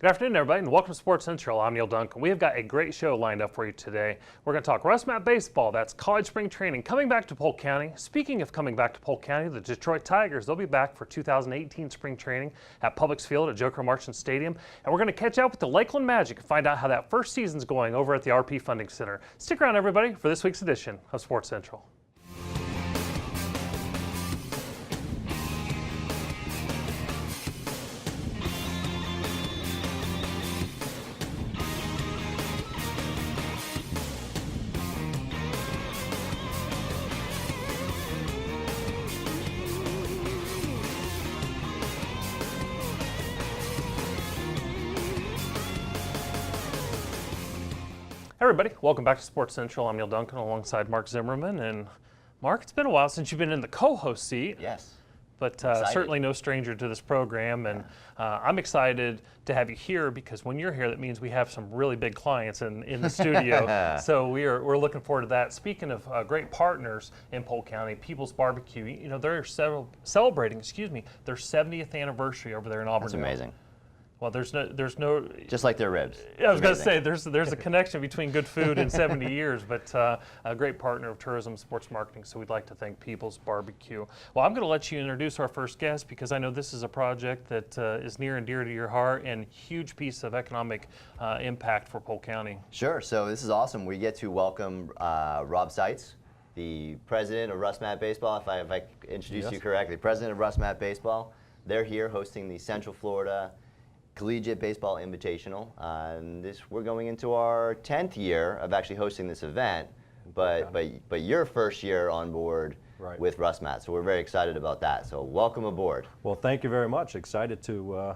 Good afternoon, everybody, and welcome to Sports Central. I'm Neal Duncan. We have got a great show lined up for you today. We're going to talk RussMatt baseball. That's college spring training coming back to Polk County. Speaking of coming back to Polk County, the Detroit Tigers, they'll be back for 2018 spring training at Publix Field at Joker Marchant Stadium. And we're going to catch up with the Lakeland Magic and find out how that first season's going over at the RP Funding Center. Stick around, everybody, for this week's edition of Sports Central. Everybody, welcome back to Sports Central. I'm Neal Duncan alongside Marc Zimmerman. And Marc, it's been a while since you've been in the co-host seat. Yes. But certainly no stranger to this program. And I'm excited to have you here because when you're here, that means we have some really big clients in the studio. So we're looking forward to that. Speaking of great partners in Polk County, People's Barbecue, you know, they're celebrating, their 70th anniversary over there in Auburn. That's amazing. Well, there's no. Just like their ribs. I was going to say there's a connection between good food and 70 years, but a great partner of tourism, sports marketing. So we'd like to thank People's Barbecue. Well, I'm going to let you introduce our first guest because I know this is a project that is near and dear to your heart and huge piece of economic impact for Polk County. Sure. So this is awesome. We get to welcome Rob Sitz, the president of RussMatt Baseball. If I introduce you correctly, president of RussMatt Baseball. They're here hosting the Central Florida Collegiate Baseball Invitational. And we're going into our 10th year of actually hosting this event, but your first year on board with RussMatt. So we're very excited about that. So welcome aboard. Well, thank you very much. Excited to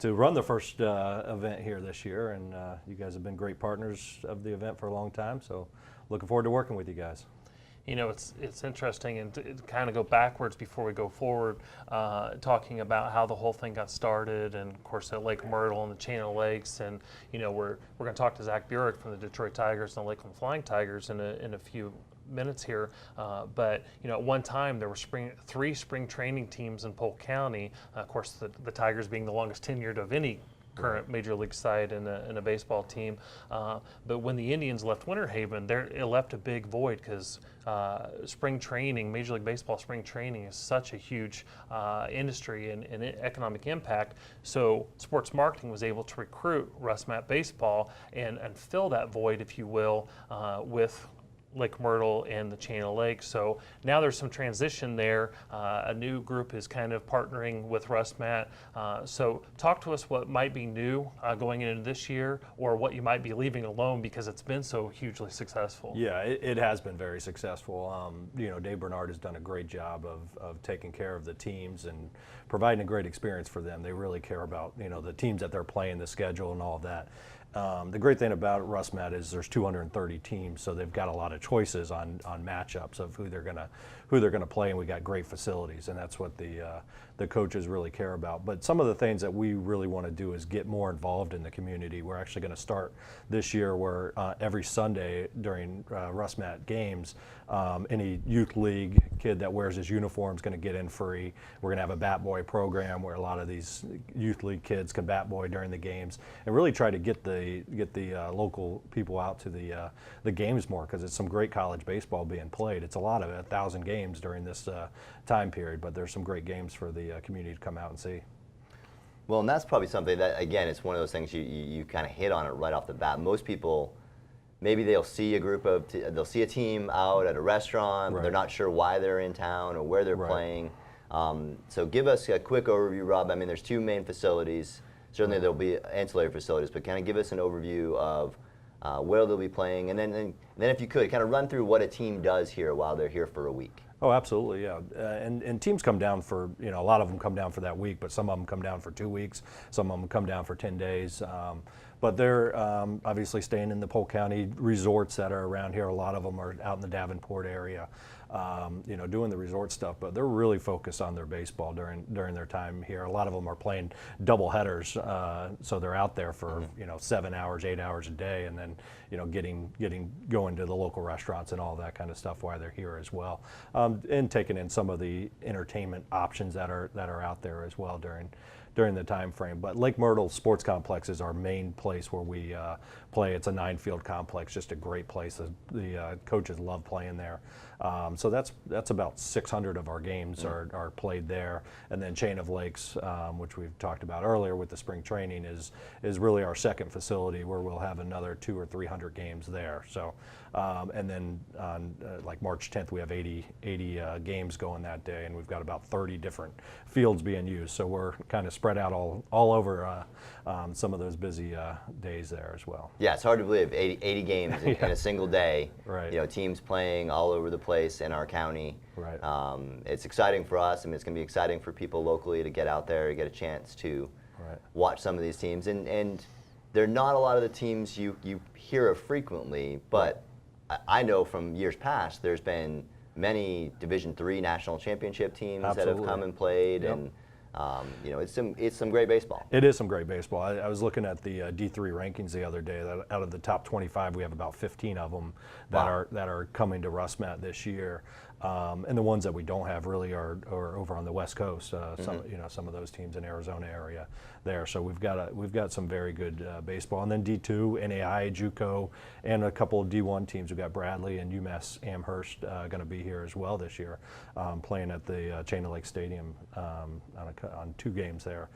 run the first event here this year, and you guys have been great partners of the event for a long time. So looking forward to working with you guys. You know, it's interesting, and to kind of go backwards before we go forward, talking about how the whole thing got started, and of course at Lake Myrtle and the Chain of Lakes, and you know we're going to talk to Zach Burek from the Detroit Tigers and the Lakeland Flying Tigers in a few minutes here. But you know, at one time there were three spring training teams in Polk County. Of course, the Tigers being the longest tenured of any current major league side in a baseball team. But when the Indians left Winter Haven, it left a big void because spring training, Major League Baseball spring training is such a huge industry and economic impact. So sports marketing was able to recruit RussMatt Baseball and fill that void, if you will, with Lake Myrtle and the Chain of Lakes. So now there's some transition there. A new group is kind of partnering with RussMatt. So talk to us what might be new going into this year, or what you might be leaving alone because it's been so hugely successful. Yeah, it has been very successful. You know, Dave Bernard has done a great job of taking care of the teams and providing a great experience for them. They really care about, you know, the teams that they're playing, the schedule and all of that. The great thing about RussMatt is there's 230 teams, so they've got a lot of choices on matchups of who they're gonna play, and we got great facilities, and that's what the coaches really care about. But some of the things that we really want to do is get more involved in the community. We're actually going to start this year where every Sunday during RussMatt games, any youth league kid that wears his uniform is going to get in free. We're going to have a bat boy program where a lot of these youth league kids can bat boy during the games, and really try to get the local people out to the games more, because it's some great college baseball being played. It's a lot of it, 1,000 games during this time period, but there's some great games for the community to come out and see. Well, and that's probably something that, again, it's one of those things you kind of hit on it right off the bat. Most people, maybe they'll see they'll see a team out at a restaurant, but they're not sure why they're in town or where they're playing. So give us a quick overview, Rob. I mean, there's two main facilities. Certainly there'll be ancillary facilities, but kind of give us an overview of where they'll be playing, and then if you could, kind of run through what a team does here while they're here for a week. Oh, absolutely, yeah. And teams come down for, you know, a lot of them come down for that week, but some of them come down for 2 weeks, some of them come down for 10 days. But they're obviously staying in the Polk County resorts that are around here. A lot of them are out in the Davenport area, you know, doing the resort stuff, but they're really focused on their baseball during their time here. A lot of them are playing double headers, so they're out there for, you know, 7 hours, 8 hours a day, and then, you know, going to the local restaurants and all that kind of stuff while they're here as well, and taking in some of the entertainment options that are out there as well during the time frame. But Lake Myrtle Sports Complex is our main place where we play. It's a 9-field complex, just a great place. The coaches love playing there. So that's about 600 of our games are played there. And then Chain of Lakes, which we've talked about earlier with the spring training, is really our second facility where we'll have another 200 or 300 games there. So, and then on like March 10th, we have 80 games going that day, and we've got about 30 different fields being used. So we're kind of spread out all over some of those busy days there as well. Yeah, it's hard to believe 80 games in a single day. Right. You know, teams playing all over the place in our county. Right. It's exciting for us. I mean, it's going to be exciting for people locally to get out there, to get a chance to watch some of these teams. And they're not a lot of the teams you hear of frequently, but I know from years past there's been many Division III national championship teams that have come and played, and you know, it's some great baseball. It is some great baseball. I was looking at the D3 rankings the other day. That out of the top 25, we have about 15 of them that are coming to RussMatt this year. And the ones that we don't have really are over on the West Coast. Some of those teams in Arizona area there. So we've got some very good baseball. And then D2, NAI, JUCO, and a couple of D1 teams. We've got Bradley and UMass Amherst going to be here as well this year, playing at the Chain of Lake Stadium on 2 games there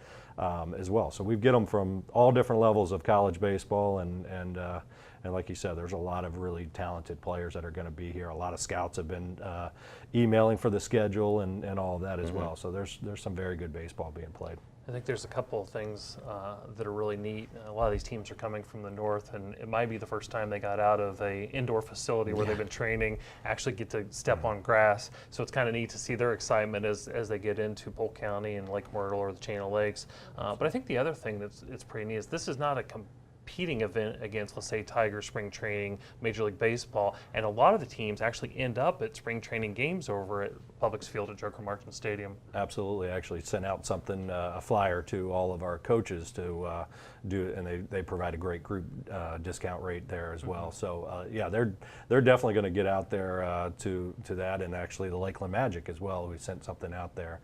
as well. So we get them from all different levels of college baseball, and like you said, there's a lot of really talented players that are going to be here. A lot of scouts have been emailing for the schedule and all of that as well. So there's some very good baseball being played. I think there's a couple of things that are really neat. A lot of these teams are coming from the north, and it might be the first time they got out of a indoor facility where they've been training, actually get to step on grass. So it's kind of neat to see their excitement as they get into Polk County and Lake Myrtle or the Chain of Lakes. But I think the other thing that's pretty neat is this is not a competing event against, let's say, Tigers spring training, Major League Baseball, and a lot of the teams actually end up at spring training games over at Publix Field at Joker Marchant Stadium. Absolutely. I actually sent out something, a flyer to all of our coaches to do it, and they provide a great group discount rate there as well. So yeah, they're definitely going to get out there to that, and actually the Lakeland Magic as well. We sent something out there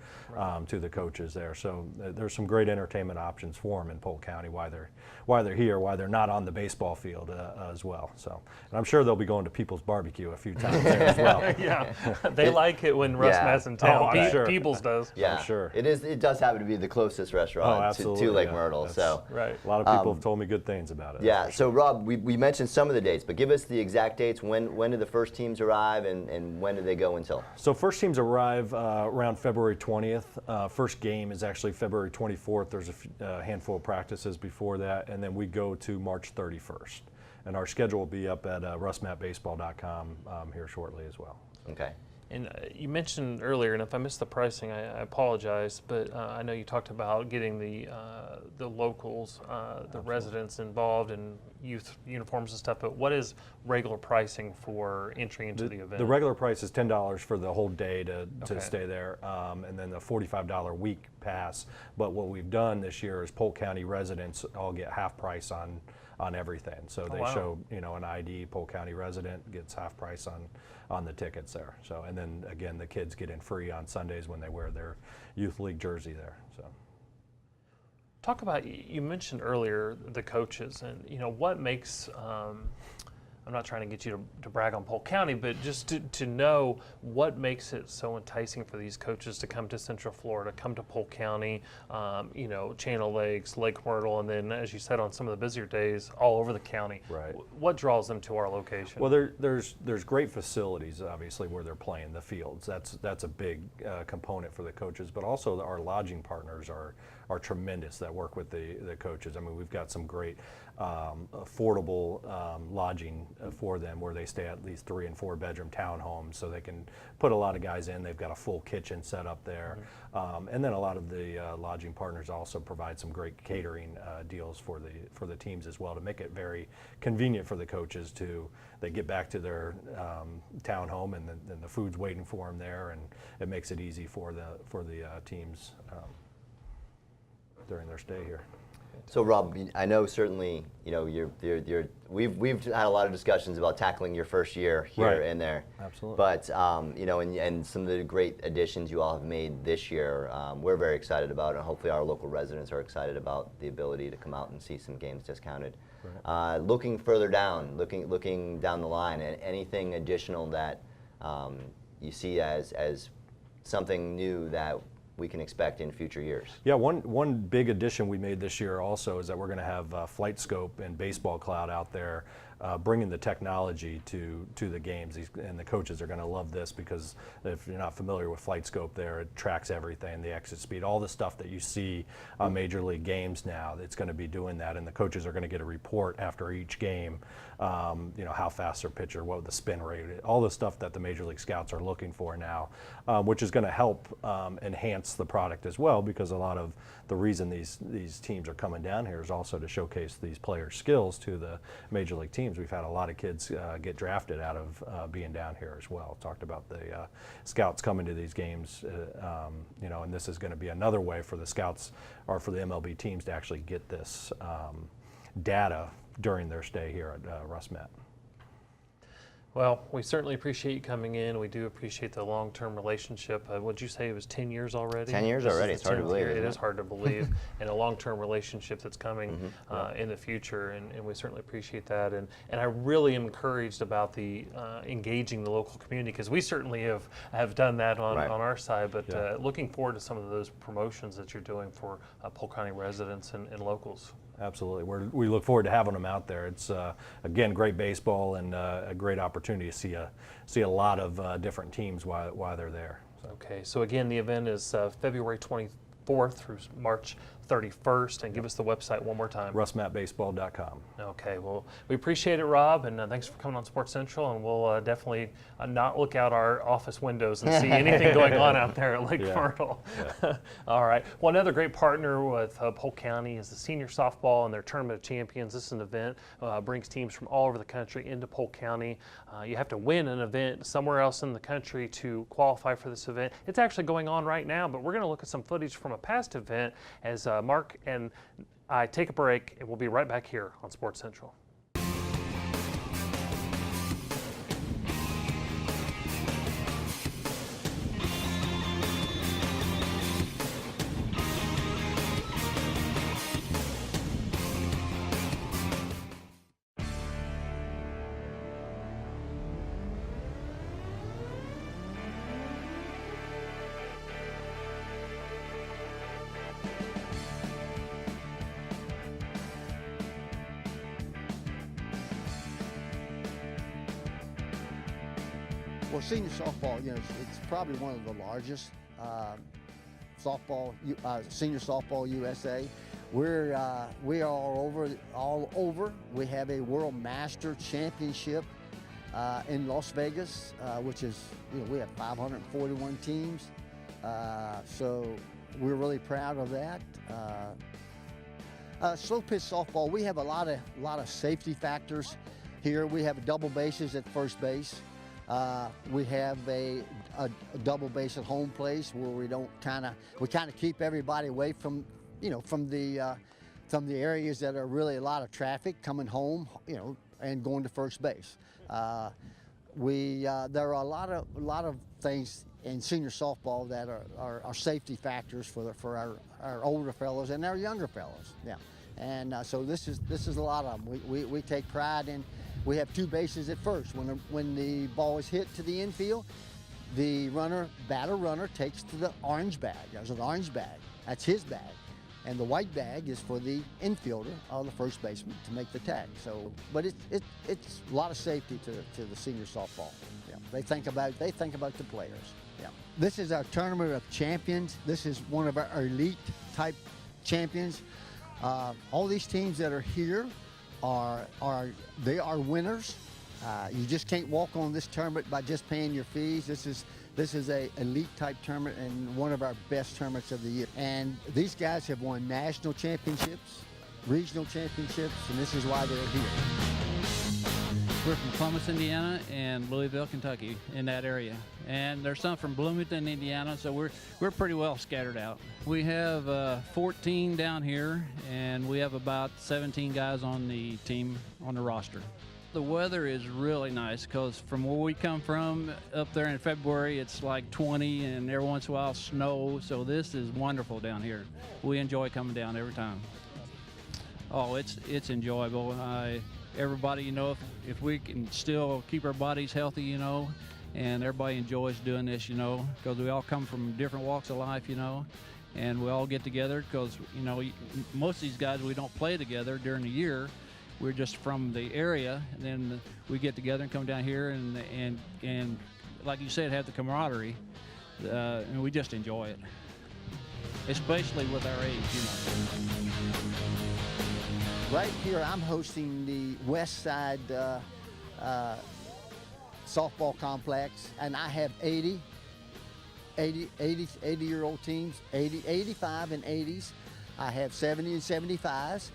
to the coaches there. So there's some great entertainment options for them in Polk County. Why they're here, why they're not on the baseball field as well. So, and I'm sure they'll be going to People's Barbecue a few times there as well. Yeah, they like it when RussMatt's in town. I'm sure. People's does. Yeah, I'm sure. It does happen to be the closest restaurant to Lake Myrtle. So right. A lot of people have told me good things about it. Yeah. So Rob, we mentioned some of the dates, but give us the exact dates. When do the first teams arrive, and when do they go until? So first teams arrive around February 20th. First game is actually February 24th. There's a handful of practices before that, and then we go to March 31st. And our schedule will be up at RussMattBaseball.com here shortly as well. Okay. And you mentioned earlier, and if I missed the pricing, I apologize, but I know you talked about getting the locals, the residents involved in youth uniforms and stuff, but what is regular pricing for entry into the event? The regular price is $10 for the whole day to stay there, and then the $45 week pass. But what we've done this year is Polk County residents all get half price on everything. So they show, an ID. Polk County resident gets half price on the tickets there. So, and then again, the kids get in free on Sundays when they wear their youth league jersey there. So, talk about, you mentioned earlier the coaches, and what makes. I'm not trying to get you to brag on Polk County, but just to know what makes it so enticing for these coaches to come to Central Florida, come to Polk County, Chain of Lakes, Lake Myrtle, and then, as you said, on some of the busier days, all over the county. Right. What draws them to our location? Well, there's great facilities, obviously, where they're playing, the fields. That's a big component for the coaches, but also our lodging partners are tremendous that work with the coaches. I mean, we've got some great affordable lodging for them where they stay at least 3 and 4 bedroom townhomes, so they can put a lot of guys in. They've got a full kitchen set up there. And then a lot of the lodging partners also provide some great catering deals for the teams as well, to make it very convenient for the coaches they get back to their townhome, and then the food's waiting for them there, and it makes it easy for the teams during their stay here. So Rob, I know certainly, we've had a lot of discussions about tackling your first year here and there. Absolutely. But and some of the great additions you all have made this year, we're very excited about, and hopefully our local residents are excited about the ability to come out and see some games discounted. Right. Looking further down, looking down the line, anything additional that you see as something new that we can expect in future years? Yeah, one big addition we made this year also is that we're going to have Flight Scope and Baseball Cloud out there, bringing the technology to the games. And the coaches are going to love this, because if you're not familiar with Flight Scope there, it tracks everything, the exit speed, all the stuff that you see on Major League games now. It's going to be doing that, and the coaches are going to get a report after each game, how fast their pitcher, what the spin rate, all the stuff that the Major League scouts are looking for now, which is going to help enhance the product as well, because a lot of the reason these teams are coming down here is also to showcase these players' skills to the Major League teams. We've had a lot of kids get drafted out of being down here as well. Talked about the scouts coming to these games, and this is going to be another way for the scouts or for the MLB teams to actually get this data during their stay here at RussMatt. Well, we certainly appreciate you coming in. We do appreciate the long-term relationship. Would you say it was 10 years already? 10 years already. It's hard to believe. It is hard to believe, and a long-term relationship that's coming in the future, and we certainly appreciate that. And I really am encouraged about the engaging the local community, because we certainly have done that on our side. But looking forward to some of those promotions that you're doing for Polk County residents and locals. Absolutely. We look forward to having them out there. It's, again, great baseball and a great opportunity to see a lot of different teams while they're there. Okay, so again, the event is February 24th through March 31st, and give us the website one more time. RussMattBaseball.com. Okay, well, we appreciate it, Rob, and thanks for coming on Sports Central, and we'll definitely not look out our office windows and see anything going on out there at Lake Myrtle. Yeah. All right. Well, another great partner with Polk County is the Senior Softball and their Tournament of Champions. This is an event brings teams from all over the country into Polk County. You have to win an event somewhere else in the country to qualify for this event. It's actually going on right now, but we're going to look at some footage from a past event as Marc and I take a break, and we'll be right back here on Sports Central. Well, senior softball, it's probably one of the largest senior softball USA. We are all over. We have a World Master Championship in Las Vegas, which is, we have 541 teams. So we're really proud of that. Slow pitch softball, we have a lot of safety factors here. We have double bases at first base. We have a double base at home place where we kind of keep everybody away from the areas that are really a lot of traffic coming home, and going to first base. There are a lot of things in senior softball that are safety factors for our older fellows and our younger fellows. Yeah, and so this is a lot of them. We take pride in. We have two bases at first. When the ball is hit to the infield, the batter runner takes to the orange bag. There's an orange bag. That's his bag. And the white bag is for the infielder or the first baseman to make the tag. So, but it's a lot of safety to the senior softball. Yeah. They think about the players. Yeah. This is our Tournament of Champions. This is one of our elite type champions. All these teams that are here are winners. You just can't walk on this tournament by just paying your fees. This is a elite type tournament and one of our best tournaments of the year. And these guys have won national championships, regional championships, and this is why they're here. We're from Columbus, Indiana, and Louisville, Kentucky, in that area. And there's some from Bloomington, Indiana, so we're pretty well scattered out. We have 14 down here, and we have about 17 guys on the team, on the roster. The weather is really nice because from where we come from up there in February, it's like 20 and every once in a while snow. So this is wonderful down here. We enjoy coming down every time. Oh, it's enjoyable. Everybody, you know, if we can still keep our bodies healthy, you know, and everybody enjoys doing this, you know, because we all come from different walks of life, you know, and we all get together because, you know, most of these guys, we don't play together during the year. We're just from the area, and then we get together and come down here and like you said, have the camaraderie, and we just enjoy it, especially with our age, you know. Right here, I'm hosting the West Side softball complex, and I have 80-year-old teams, 85 and 80s. I have 70 and 75s.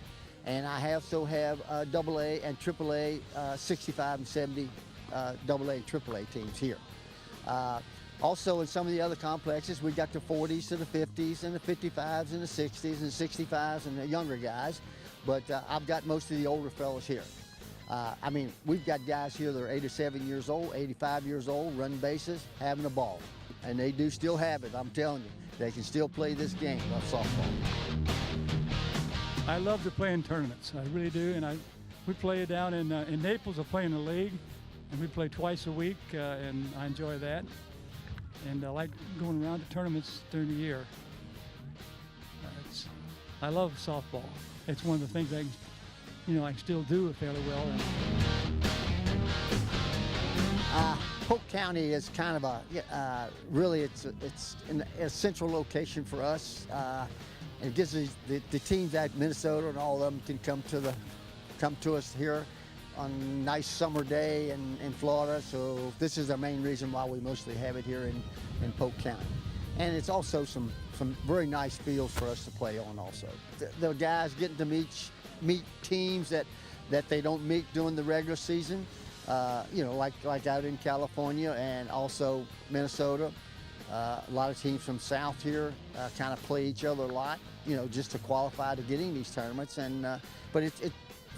And I also have AA and AAA, 65 and 70 AA and AAA teams here. Also in some of the other complexes, we got the 40s to the 50s and the 55s and the 60s and 65s and the younger guys. But I've got most of the older fellas here. I mean, we've got guys here that are 87 years old, 85 years old, running bases, having a ball. And they do still have it, I'm telling you. They can still play this game of softball. I love to play in tournaments. I really do, and we play down in Naples. I play in the league, and we play twice a week, and I enjoy that. And I like going around to tournaments during the year. I love softball. It's one of the things I can still do fairly well. Polk County is kind of a really it's in a central location for us. It gives the teams at Minnesota and all of them can come to us here on a nice summer day in Florida. So this is the main reason why we mostly have it here in Polk County. And it's also some very nice fields for us to play on also. The guys getting to meet teams that they don't meet during the regular season, you know, like out in California and also Minnesota. A lot of teams from south here kind of play each other a lot, you know, just to qualify to get in these tournaments. And but it's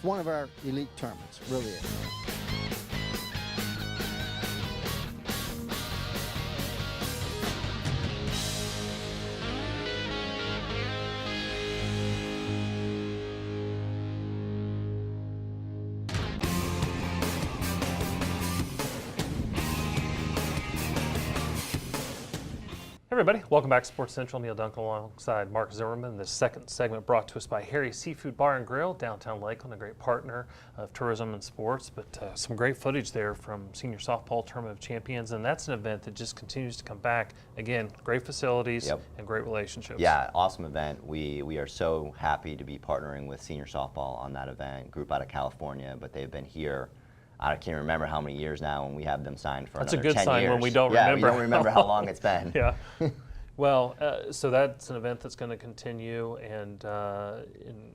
one of our elite tournaments, really is. Everybody, welcome back to Sports Central. Neal Duncan alongside Marc Zimmerman. This second segment brought to us by Harry's Seafood Bar and Grill, downtown Lakeland, a great partner of tourism and sports. But some great footage there from Senior Softball Tournament of Champions, and that's an event that just continues to come back. Again, great facilities and great relationships. Yeah, awesome event. We are so happy to be partnering with Senior Softball on that event. Group out of California, but they've been here. I can't remember how many years now, and we have them signed for That's another 10 years. That's a good sign when we don't remember. remember. We don't remember how long it's been. Yeah. Well, so that's an event that's going to continue, and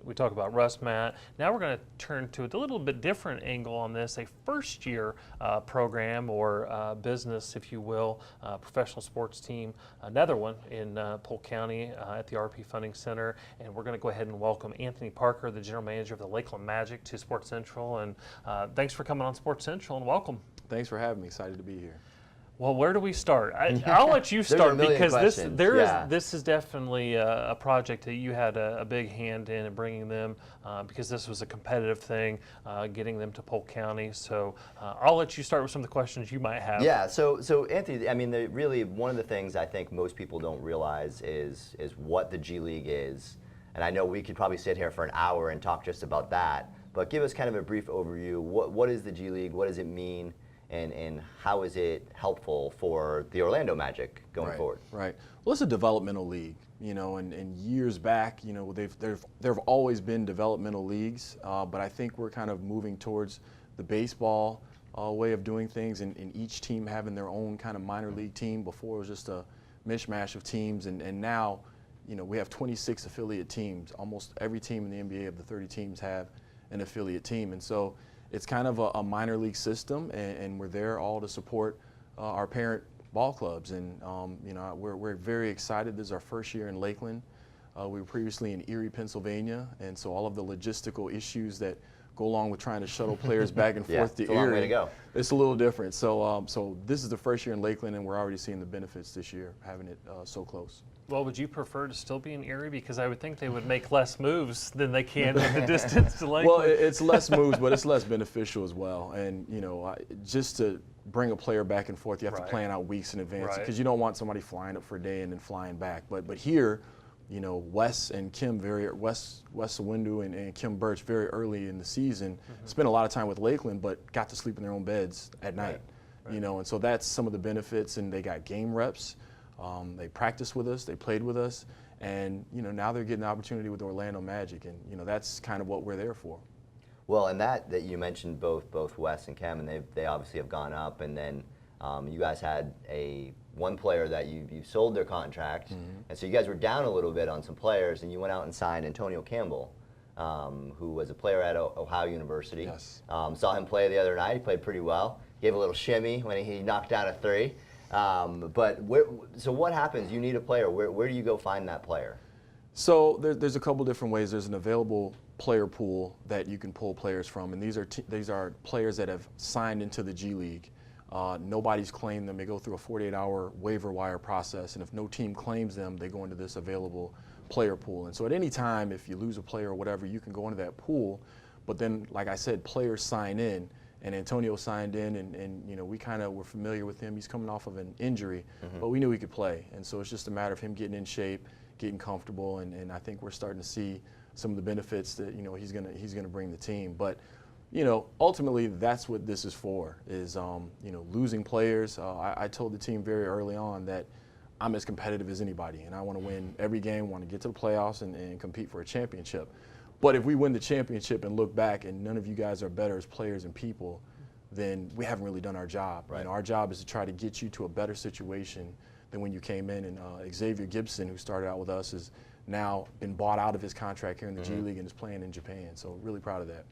we talk about RussMatt. Now we're going to turn to a little bit different angle on this, a first-year program or business, if you will, professional sports team, another one in Polk County at the RP Funding Center. And we're going to go ahead and welcome Anthony Parker, the general manager of the Lakeland Magic, to Sports Central. And thanks for coming on Sports Central, and welcome. Thanks for having me. Excited to be here. Well, where do we start? I'll let you start because this is definitely a project that you had a big hand in bringing them because this was a competitive thing, getting them to Polk County. So I'll let you start with some of the questions you might have. Yeah. So Anthony, I mean, really one of the things I think most people don't realize is what the G League is, and I know we could probably sit here for an hour and talk just about that. But give us kind of a brief overview. What is the G League? What does it mean? And how is it helpful for the Orlando Magic going forward? Right. Well, it's a developmental league, and years back, there have always been developmental leagues, but I think we're kind of moving towards the baseball way of doing things, and each team having their own kind of minor league team. Before it was just a mishmash of teams, and now, we have 26 affiliate teams. Almost every team in the NBA of the 30 teams have an affiliate team, and so it's kind of a minor league system, and we're there all to support our parent ball clubs. And we're very excited. This is our first year in Lakeland. We were previously in Erie, Pennsylvania, and so all of the logistical issues that go along with trying to shuttle players back and forth to it's Erie. a long way to go. It's a little different. So this is the first year in Lakeland, and we're already seeing the benefits this year, having it so close. Well, would you prefer to still be in Erie? Because I would think they would make less moves than they can in the distance to Lakeland. Well, it's less moves, but it's less beneficial as well. And, just to bring a player back and forth, you have to plan out weeks in advance because you don't want somebody flying up for a day and then flying back. But here, Wes and Kim, Wes Sawindu and Kim Birch very early in the season spent a lot of time with Lakeland, but got to sleep in their own beds at night. And so that's some of the benefits, and they got game reps. They practiced with us, they played with us, and now they're getting the opportunity with the Orlando Magic, and that's kind of what we're there for. Well, and that you mentioned both Wes and Cam, and they obviously have gone up, and then you guys had one player that you sold their contract, and so you guys were down a little bit on some players, and you went out and signed Antonio Campbell, who was a player at Ohio University. Yes. Saw him play the other night. He played pretty well. Gave a little shimmy when he knocked down a three. So what happens? You need a player. Where do you go find that player? So there's a couple different ways. There's an available player pool that you can pull players from, and these are players that have signed into the G League. Nobody's claimed them. They go through a 48-hour waiver wire process, and if no team claims them, they go into this available player pool. And so at any time, if you lose a player or whatever, you can go into that pool. But then, like I said, players sign in. And Antonio signed in, and we kind of were familiar with him. He's coming off of an injury, but we knew he could play. And so it's just a matter of him getting in shape, getting comfortable, and I think we're starting to see some of the benefits that he's gonna bring the team. But ultimately that's what this is for, is losing players. I told the team very early on that I'm as competitive as anybody, and I want to win every game, want to get to the playoffs and compete for a championship. But if we win the championship and look back and none of you guys are better as players and people, then we haven't really done our job. Right. Our job is to try to get you to a better situation than when you came in. And Xavier Gibson, who started out with us, has now been bought out of his contract here in the G League and is playing in Japan. So really proud of that.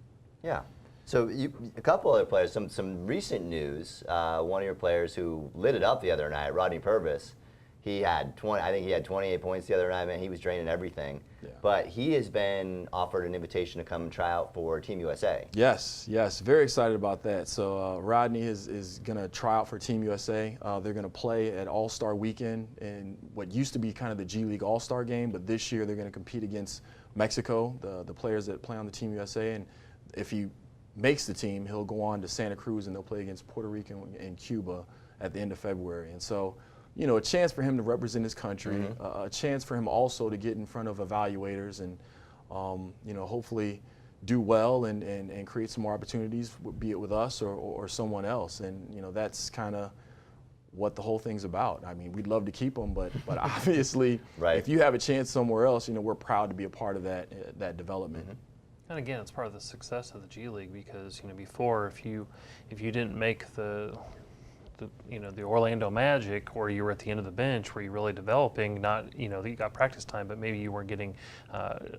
Yeah. So a couple other players, some recent news. One of your players who lit it up the other night, Rodney Purvis. He had 28 points the other night. Man, he was draining everything. Yeah. But he has been offered an invitation to come and try out for Team USA. Yes, very excited about that. So Rodney is going to try out for Team USA. They're going to play at All-Star Weekend in what used to be kind of the G League All-Star game, but this year they're going to compete against Mexico, the players that play on the Team USA. And if he makes the team, he'll go on to Santa Cruz and they'll play against Puerto Rico and Cuba at the end of February. And so, a chance for him to represent his country, a chance for him also to get in front of evaluators and, hopefully do well and create some more opportunities, be it with us or someone else. And, that's kind of what the whole thing's about. I mean, we'd love to keep him, but obviously, if you have a chance somewhere else, we're proud to be a part of that development. And again, it's part of the success of the G League because before, if you didn't make the Orlando Magic, or you were at the end of the bench, were you really developing? Not you got practice time, but maybe you weren't getting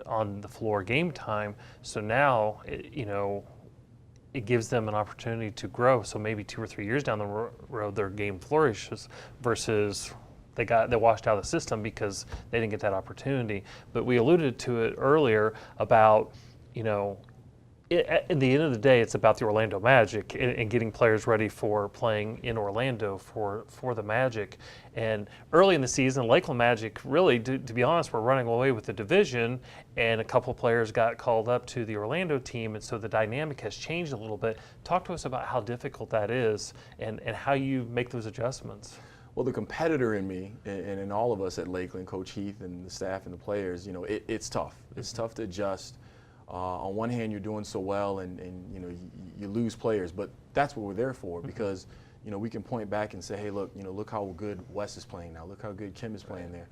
on the floor game time. So now it gives them an opportunity to grow. So maybe 2 or 3 years down the road, their game flourishes versus they washed out of the system because they didn't get that opportunity. But we alluded to it earlier about at the end of the day, it's about the Orlando Magic and getting players ready for playing in Orlando for the Magic. And early in the season, Lakeland Magic really, to be honest, were running away with the division, and a couple players got called up to the Orlando team, and so the dynamic has changed a little bit. Talk to us about how difficult that is and how you make those adjustments. Well, the competitor in me and in all of us at Lakeland, Coach Heath and the staff and the players, it's tough. It's tough to adjust. On one hand, you're doing so well and you lose players, but that's what we're there for because, we can point back and say, hey, look how good Wes is playing now. Look how good Kim is playing there.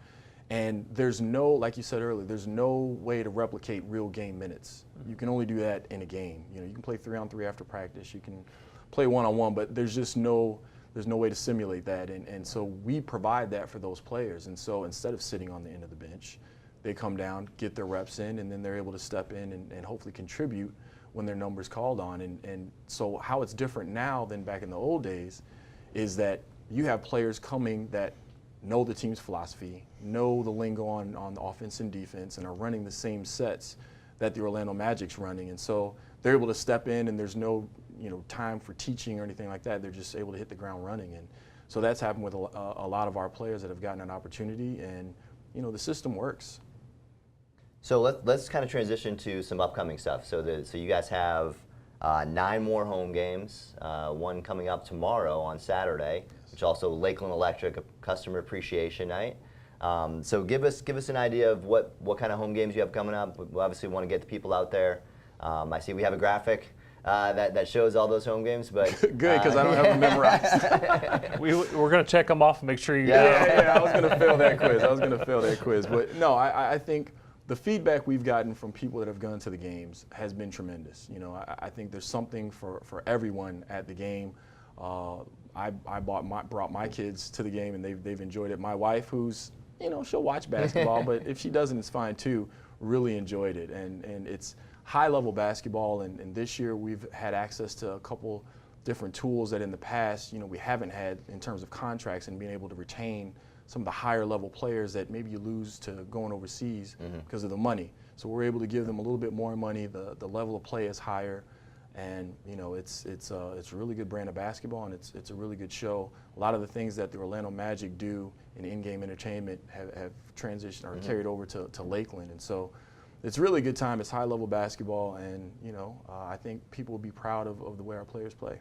And there's no, like you said earlier, there's no way to replicate real game minutes. You can only do that in a game. You can play 3-on-3 after practice. You can play 1-on-1, but there's just no way to simulate that. And so we provide that for those players. And so instead of sitting on the end of the bench, they come down, get their reps in, and then they're able to step in and hopefully contribute when their number's called on. And so how it's different now than back in the old days is that you have players coming that know the team's philosophy, know the lingo on offense and defense, and are running the same sets that the Orlando Magic's running. And so they're able to step in, and there's no time for teaching or anything like that. They're just able to hit the ground running. And so that's happened with a lot of our players that have gotten an opportunity, and the system works. So let's kind of transition to some upcoming stuff. So you guys have 9 more home games, one coming up tomorrow on Saturday, which also Lakeland Electric, a customer appreciation night. So give us an idea of what kind of home games you have coming up. We obviously want to get the people out there. I see we have a graphic that shows all those home games, but good, because I don't have them memorized. We're going to check them off and make sure you. Yeah. I was going to fail that quiz. But no, I think the feedback we've gotten from people that have gone to the games has been tremendous. I think there's something for everyone at the game. I brought my kids to the game, and they've enjoyed it. My wife, who's she'll watch basketball, but if she doesn't, it's fine too. Really enjoyed it, and it's high-level basketball. And this year we've had access to a couple different tools that in the past we haven't had in terms of contracts and being able to retain some of the higher-level players that maybe you lose to going overseas because of the money. So we're able to give them a little bit more money. The level of play is higher. And it's a really good brand of basketball, and it's a really good show. A lot of the things that the Orlando Magic do in in-game entertainment have transitioned or carried over to Lakeland, and so it's a really good time. It's high-level basketball, and I think people will be proud of the way our players play.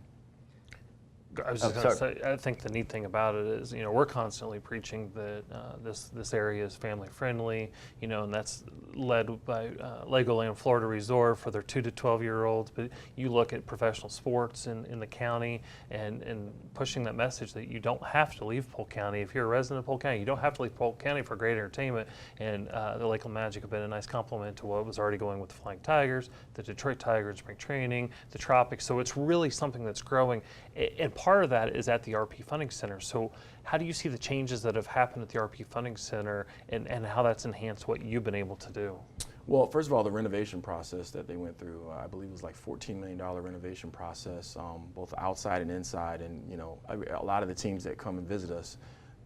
I was just going to say, I think the neat thing about it is, we're constantly preaching that this area is family friendly, and that's led by Legoland Florida Resort for their 2 to 12-year-olds. But you look at professional sports in the county and pushing that message that you don't have to leave Polk County. If you're a resident of Polk County, you don't have to leave Polk County for great entertainment. And the Lakeland Magic have been a nice complement to what was already going with the Flying Tigers, the Detroit Tigers spring training, the Tropics. So it's really something that's growing. And part of that is at the RP Funding Center. So how do you see the changes that have happened at the RP Funding Center and how that's enhanced what you've been able to do? Well, first of all, the renovation process that they went through, I believe it was like $14 million renovation process, both outside and inside. And, a lot of the teams that come and visit us,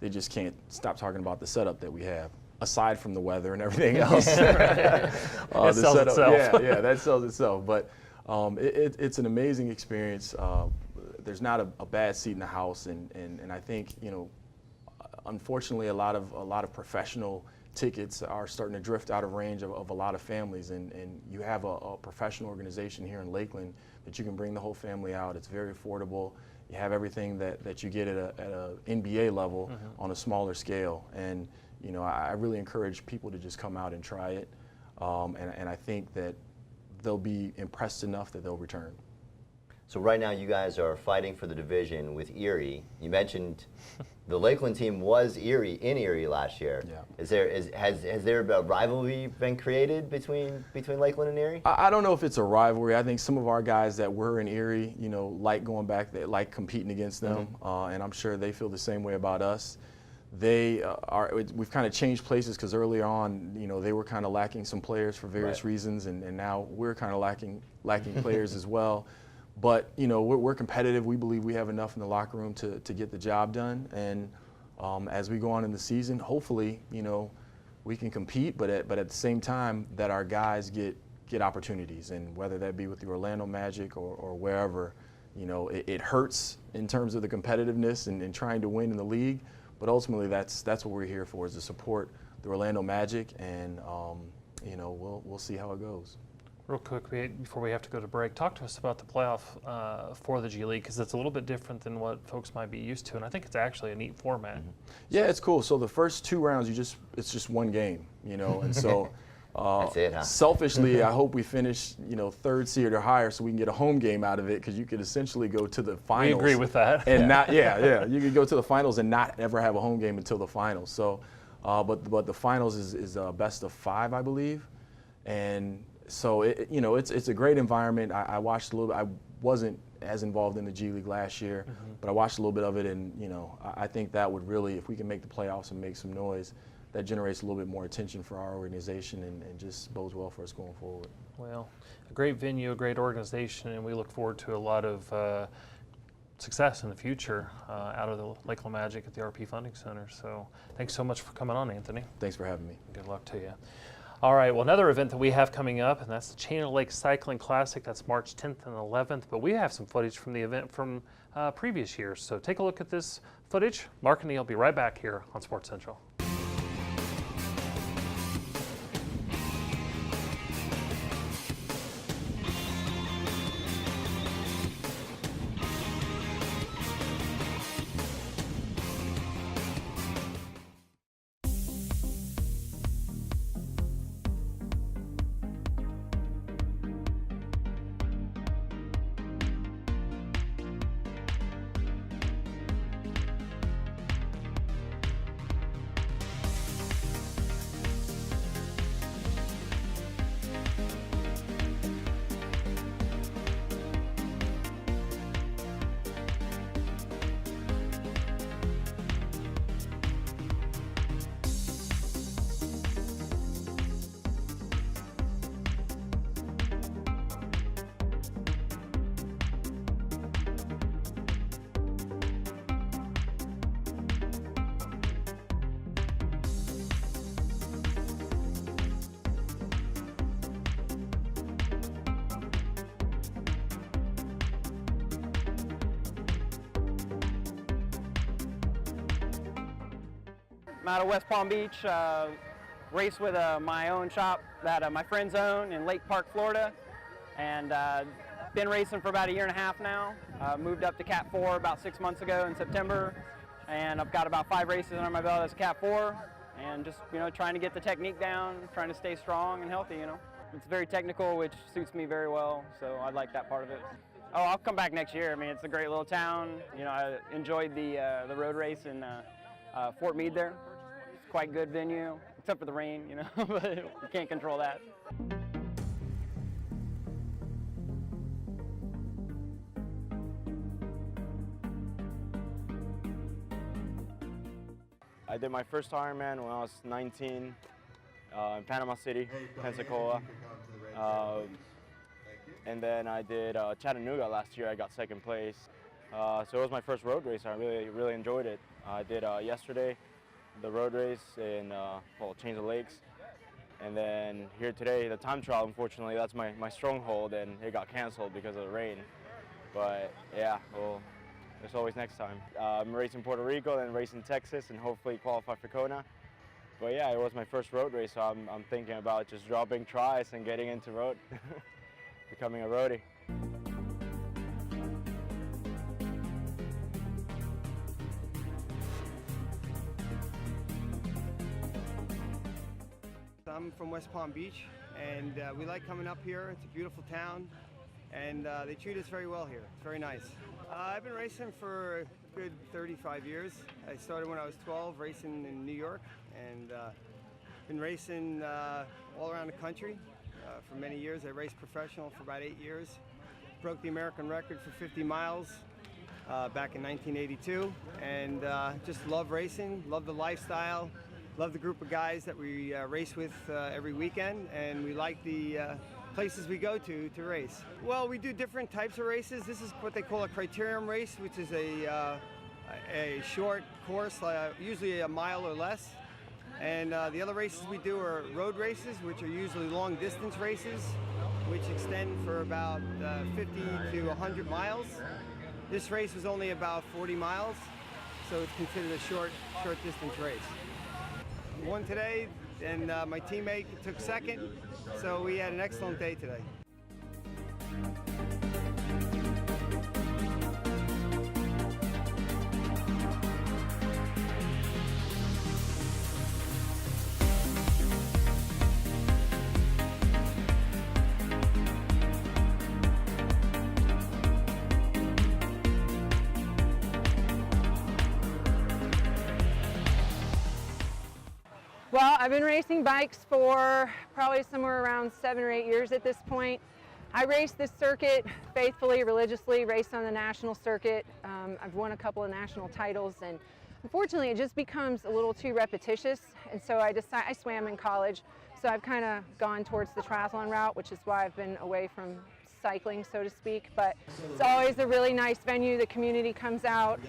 they just can't stop talking about the setup that we have, aside from the weather and everything else. It sells itself. Yeah, that sells itself. But it's an amazing experience. There's not a bad seat in the house, and I think unfortunately a lot of professional tickets are starting to drift out of range of a lot of families, and you have a professional organization here in Lakeland that you can bring the whole family out. It's very affordable. You have everything that you get at a NBA level on a smaller scale, and I really encourage people to just come out and try it, and I think that they'll be impressed enough that they'll return. So right now you guys are fighting for the division with Erie. You mentioned the Lakeland team was in Erie last year. Yeah. Has there a rivalry been created between Lakeland and Erie? I don't know if it's a rivalry. I think some of our guys that were in Erie, like going back, they like competing against them, and I'm sure they feel the same way about us. We've kind of changed places because early on, they were kind of lacking some players for various reasons, and now we're kind of lacking players as well. But we're competitive. We believe we have enough in the locker room to get the job done. And as we go on in the season, hopefully we can compete, but at the same time that our guys get opportunities, and whether that be with the Orlando Magic or wherever, it hurts in terms of the competitiveness and trying to win in the league. But ultimately, that's what we're here for, is to support the Orlando Magic, and we'll see how it goes. Real quick, before we have to go to break, talk to us about the playoff for the G League, because it's a little bit different than what folks might be used to, and I think it's actually a neat format. Yeah, it's cool. So the first 2 rounds, it's just one game, and so that's it, huh? Selfishly, I hope we finish, 3rd seed or higher, so we can get a home game out of it, because you could essentially go to the finals. We agree with that. And you could go to the finals and not ever have a home game until the finals. So, but the finals is best of 5, I believe, and so it's a great environment. I watched a little bit. I wasn't as involved in the G League last year, but I watched a little bit of it, and I think that would really, if we can make the playoffs and make some noise, that generates a little bit more attention for our organization and just bodes well for us going forward. Well, a great venue, a great organization, and we look forward to a lot of success in the future out of the Lakeland Magic at the RP Funding Center. So thanks so much for coming on, Anthony. Thanks for having me. Good luck to you. All right, well, another event that we have coming up, and that's the Chain of Lakes Cycling Classic. That's March 10th and 11th, but we have some footage from the event from previous years. So take a look at this footage. Marc and Neal will be right back here on Sports Central. I'm out of West Palm Beach, race with my own shop that my friends own in Lake Park, Florida, and been racing for about 1.5 years now. Moved up to Cat 4 about 6 months ago in September, and I've got about 5 races under my belt as Cat 4, and just trying to get the technique down, trying to stay strong and healthy. It's very technical, which suits me very well, so I like that part of it. Oh, I'll come back next year. I mean, it's a great little town. I enjoyed the road race in Fort Meade there. It's quite good venue, except for the rain, but you can't control that. I did my first Ironman when I was 19 in Panama City, Pensacola. And then I did Chattanooga last year. I got second place. So it was my first road race. I really enjoyed it. I did yesterday the road race in Chain of Lakes. And then here today, the time trial, unfortunately, that's my stronghold, and it got canceled because of the rain. But yeah, well, there's always next time. I'm racing Puerto Rico, then racing Texas, and hopefully qualify for Kona. But yeah, it was my first road race, so I'm thinking about just dropping tries and getting into road, becoming a roadie. I'm from West Palm Beach, and we like coming up here. It's a beautiful town, and they treat us very well here. It's very nice. I've been racing for a good 35 years. I started when I was 12, racing in New York, and been racing all around the country for many years. I raced professional for about 8 years. Broke the American record for 50 miles back in 1982, and just love racing, love the lifestyle. Love the group of guys that we race with every weekend, and we like the places we go to race. Well, we do different types of races. This is what they call a criterium race, which is a short course, usually a mile or less. And the other races we do are road races, which are usually long distance races, which extend for about 50 to 100 miles. This race was only about 40 miles, so it's considered a short distance race. Won today, and my teammate took second, so we had an excellent day today. Well, I've been racing bikes for probably somewhere around 7 or 8 years at this point. I race this circuit faithfully, religiously, raced on the national circuit. I've won a couple of national titles, and unfortunately, it just becomes a little too repetitious. And so I swam in college, so I've kind of gone towards the triathlon route, which is why I've been away from cycling, so to speak. But it's always a really nice venue. The community comes out,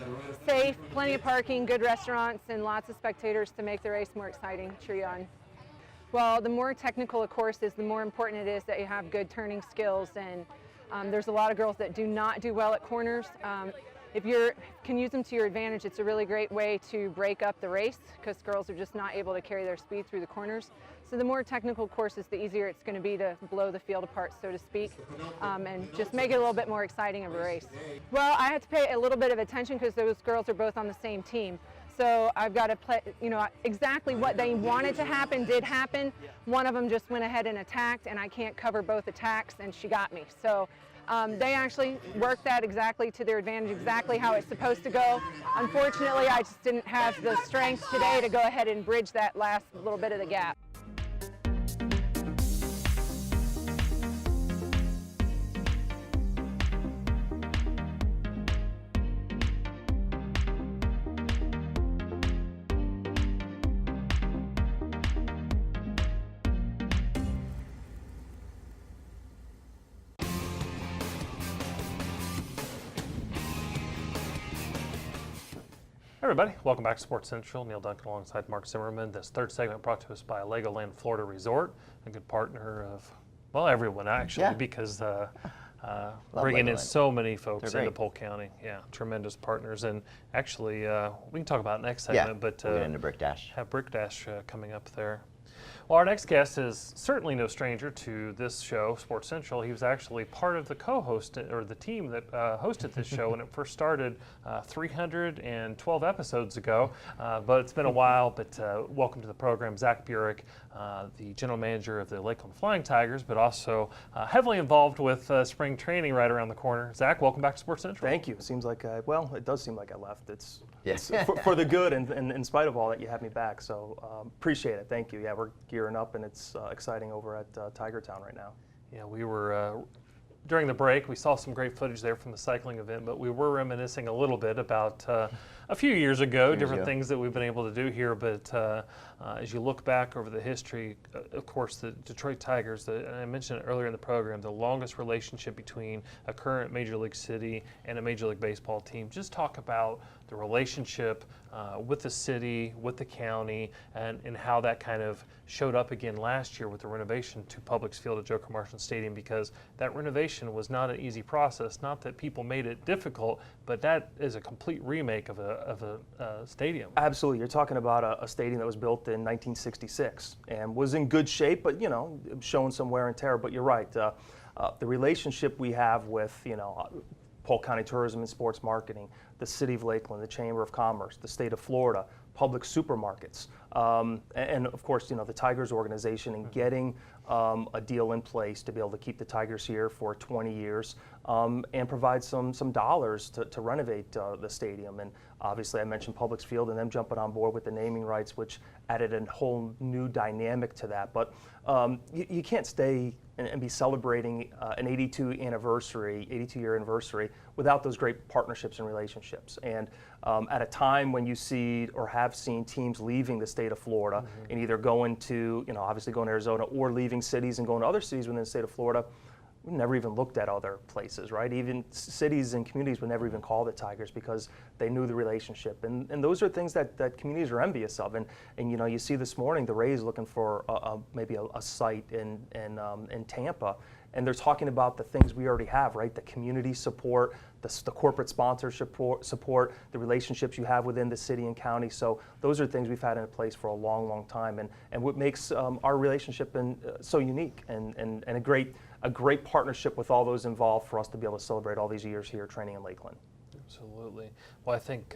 safe, plenty of parking, good restaurants, and lots of spectators to make the race more exciting, cheer you on. Well, the more technical a course is, the more important it is that you have good turning skills. And there's a lot of girls that do not do well at corners. If you can use them to your advantage, it's a really great way to break up the race, because girls are just not able to carry their speed through the corners. So the more technical courses, the easier it's going to be to blow the field apart, so to speak, and just make it a little bit more exciting of a race. Well, I had to pay a little bit of attention because those girls are both on the same team. So I've got to play, exactly what they wanted to happen did happen. One of them just went ahead and attacked, and I can't cover both attacks, and she got me. So they actually worked that exactly to their advantage, exactly how it's supposed to go. Unfortunately, I just didn't have the strength today to go ahead and bridge that last little bit of the gap. Everybody, welcome back to Sports Central. Neal, Duncan alongside Marc Zimmerman. This third segment brought to us by Lakeland Florida Resort, a good partner of, well, everyone actually, because bringing in so many folks into Polk County. Yeah, tremendous partners. And actually, we can talk about next segment, but we'll get into Brick Dash. Have Brick Dash coming up there. Well, our next guest is certainly no stranger to this show, Sports Central. He was actually part of the co-host, or the team that hosted this show when it first started 312 episodes ago. But it's been a while, but welcome to the program, Zach Burek, the general manager of the Lakeland Flying Tigers, but also heavily involved with spring training right around the corner. Zach, welcome back to Sports Central. Thank you. It seems like, well, it does seem like I left. It's for the good, and in spite of all that, you have me back. So appreciate it. Thank you. Yeah, we're gearing up, and it's exciting over at Tiger Town right now. Yeah, we were during the break. We saw some great footage there from the cycling event, but we were reminiscing a little bit about a few years ago, different things that we've been able to do here. But as you look back over the history, of course, the Detroit Tigers, and I mentioned it earlier in the program, the longest relationship between a current Major League city and a Major League Baseball team. Just talk about the relationship with the city, with the county, and how that kind of showed up again last year with the renovation to Publix Field at Joker Marchant Stadium, because that renovation was not an easy process. Not that people made it difficult, but that is a complete remake of a stadium. Absolutely. You're talking about a stadium that was built in 1966 and was in good shape, but, showing some wear and tear. But you're right. The relationship we have with, Polk County Tourism and Sports Marketing, the City of Lakeland, the Chamber of Commerce, the State of Florida, public supermarkets, and of course, the Tigers organization, and getting a deal in place to be able to keep the Tigers here for 20 years and provide some dollars to renovate the stadium. And obviously, I mentioned Publix Field and them jumping on board with the naming rights, which added a whole new dynamic to that. But you can't stay and be celebrating an 82-year anniversary without those great partnerships and relationships. And at a time when you see or have seen teams leaving the state of Florida and either going to, obviously going to Arizona, or leaving cities and going to other cities within the state of Florida, we never even looked at other places, right? Even cities and communities would never even call the Tigers because they knew the relationship. And those are things that communities are envious of. And you see this morning the Rays looking for maybe a site in Tampa, and they're talking about the things we already have, right? The community support, the corporate sponsorship support, the relationships you have within the city and county. So those are things we've had in place for a long, long time, and what makes our relationship so unique and a great partnership with all those involved for us to be able to celebrate all these years here training in Lakeland. Absolutely. Well, I think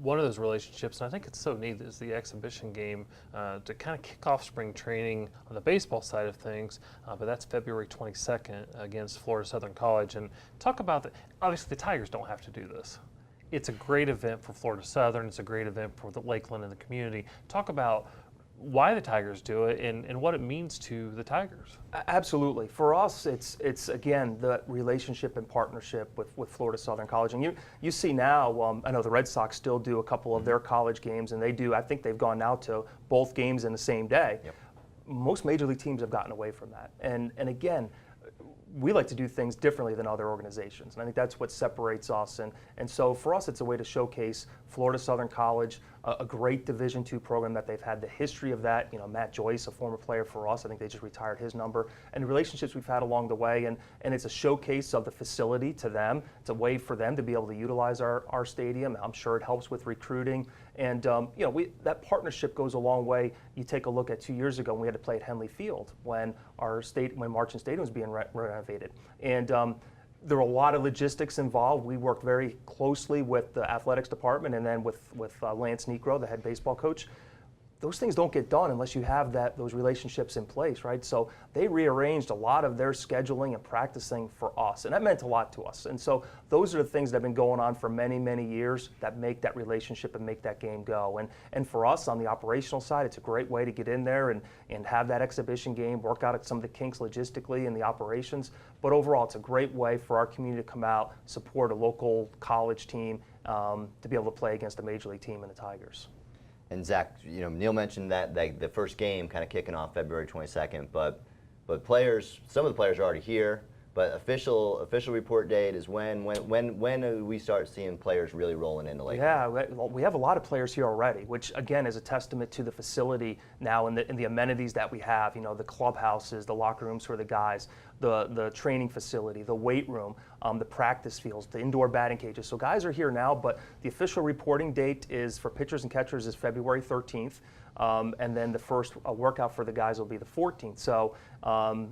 one of those relationships, and I think it's so neat, is the exhibition game to kind of kick off spring training on the baseball side of things, but that's February 22nd against Florida Southern College. And talk about obviously the Tigers don't have to do this. It's a great event for Florida Southern. It's a great event for the Lakeland and the community. Talk about why the Tigers do it and what it means to the Tigers. Absolutely. For us, it's again the relationship and partnership with Florida Southern College. And you see now, I know the Red Sox still do a couple of their college games, and I think they've gone now to both games in the same day. Yep. Most major league teams have gotten away from that. And again, we like to do things differently than other organizations. And I think that's what separates us. And so for us, it's a way to showcase Florida Southern College, a great Division II program that they've had the history of that. You know, Matt Joyce, a former player for us, I think they just retired his number. And the relationships we've had along the way. And it's a showcase of the facility to them. It's a way for them to be able to utilize our stadium. I'm sure it helps with recruiting. And you know, that partnership goes a long way. You take a look at 2 years ago when we had to play at Henley Field when Marchant Stadium was being renovated. And there were a lot of logistics involved. We worked very closely with the athletics department and then with Lance Necro, the head baseball coach. Those things don't get done unless you have those relationships in place, right? So they rearranged a lot of their scheduling and practicing for us, and that meant a lot to us. And so those are the things that have been going on for many, many years that make that relationship and make that game go. And for us on the operational side, it's a great way to get in there and have that exhibition game, work out at some of the kinks logistically in the operations. But overall, it's a great way for our community to come out, support a local college team, to be able to play against a major league team in the Tigers. And Zach, you know, Neal mentioned that the first game kind of kicking off February 22nd, but players, some of the players are already here. But official report date is when do we start seeing players really rolling into Lakeland? Yeah, we have a lot of players here already, which again is a testament to the facility now and the amenities that we have. You know, the clubhouses, the locker rooms for the guys, the training facility, the weight room, the practice fields, the indoor batting cages. So guys are here now, but the official reporting date is for pitchers and catchers is February 13th. And then the first workout for the guys will be the 14th. So